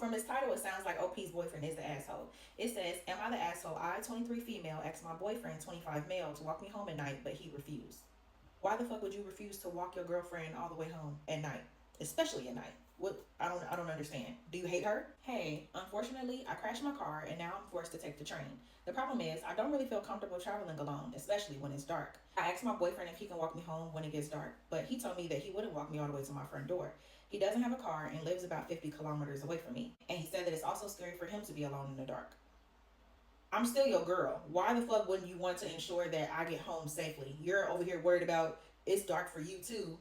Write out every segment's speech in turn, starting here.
from this title, it sounds like OP's boyfriend is the asshole. It says, am I the asshole? I, 23 female, asked my boyfriend, 25 male, to walk me home at night, but he refused. Why the fuck would you refuse to walk your girlfriend all the way home at night? Especially at night. What? I don't understand. Do you hate her? Hey, unfortunately, I crashed my car and now I'm forced to take the train. The problem is I don't really feel comfortable traveling alone, especially when it's dark. I asked my boyfriend if he can walk me home when it gets dark, but he told me that he wouldn't walk me all the way to my front door. He doesn't have a car and lives about 50 kilometers away from me. And he said that it's also scary for him to be alone in the dark. I'm still your girl. Why the fuck wouldn't you want to ensure that I get home safely? You're over here worried about it's dark for you too.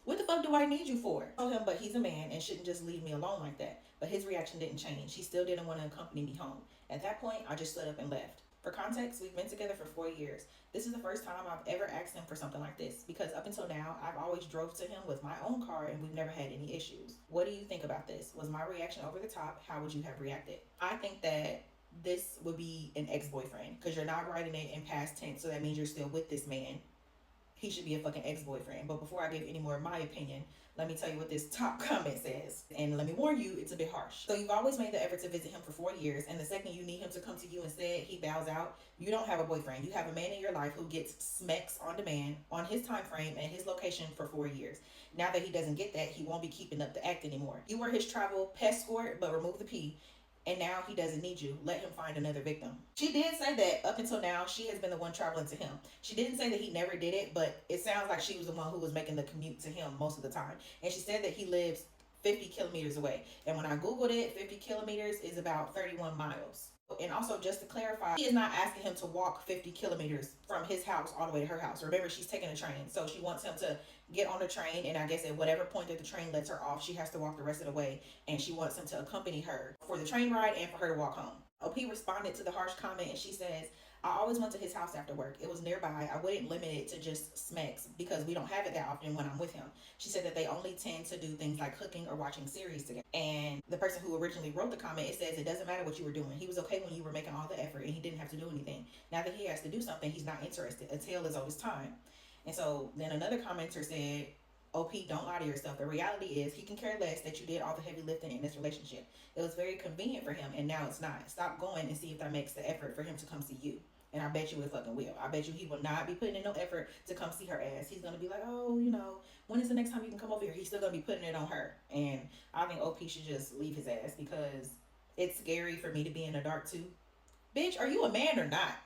What the fuck do I need you for? I told him, but he's a man and shouldn't just leave me alone like that. But his reaction didn't change. He still didn't want to accompany me home. At that point, I just stood up and left. For context, we've been together for 4 years. This is the first time I've ever asked him for something like this, because up until now, I've always drove to him with my own car and we've never had any issues. What do you think about this? Was my reaction over the top? How would you have reacted? I think that this would be an ex-boyfriend, because you're not writing it in past tense, so that means you're still with this man. He should be a fucking ex-boyfriend. But before I give any more of my opinion, let me tell you what this top comment says. And let me warn you, it's a bit harsh. So you've always made the effort to visit him for 4 years, and the second you need him to come to you instead, he bows out. You don't have a boyfriend. You have a man in your life who gets smecks on demand, on his time frame and his location for 4 years. Now that he doesn't get that, he won't be keeping up the act anymore. You were his travel pescort, but remove the P. And now he doesn't need you. Let him find another victim. She did say that up until now, she has been the one traveling to him. She didn't say that he never did it, but it sounds like she was the one who was making the commute to him most of the time. And she said that he lives 50 kilometers away. And when I Googled it, 50 kilometers is about 31 miles. And also, just to clarify, she is not asking him to walk 50 kilometers from his house all the way to her house. Remember, she's taking a train. So she wants him to get on the train, and I guess at whatever point that the train lets her off, she has to walk the rest of the way. And she wants him to accompany her for the train ride and for her to walk home. OP responded to the harsh comment, and she says, I always went to his house after work. It was nearby. I wouldn't limit it to just smecks because we don't have it that often when I'm with him. She said that they only tend to do things like cooking or watching series together. And the person who originally wrote the comment, it says it doesn't matter what you were doing. He was okay when you were making all the effort and he didn't have to do anything. Now that he has to do something, he's not interested. A tale is always time. And so then another commenter said, OP, don't lie to yourself. The reality is he can care less that you did all the heavy lifting in this relationship. It was very convenient for him, and now it's not. Stop going and see if that makes the effort for him to come see you. And I bet you it fucking will. I bet you he will not be putting in no effort to come see her ass. He's going to be like, oh, when is the next time you can come over here? He's still going to be putting it on her. And I think OP should just leave his ass, because it's scary for me to be in the dark too. Bitch, are you a man or not?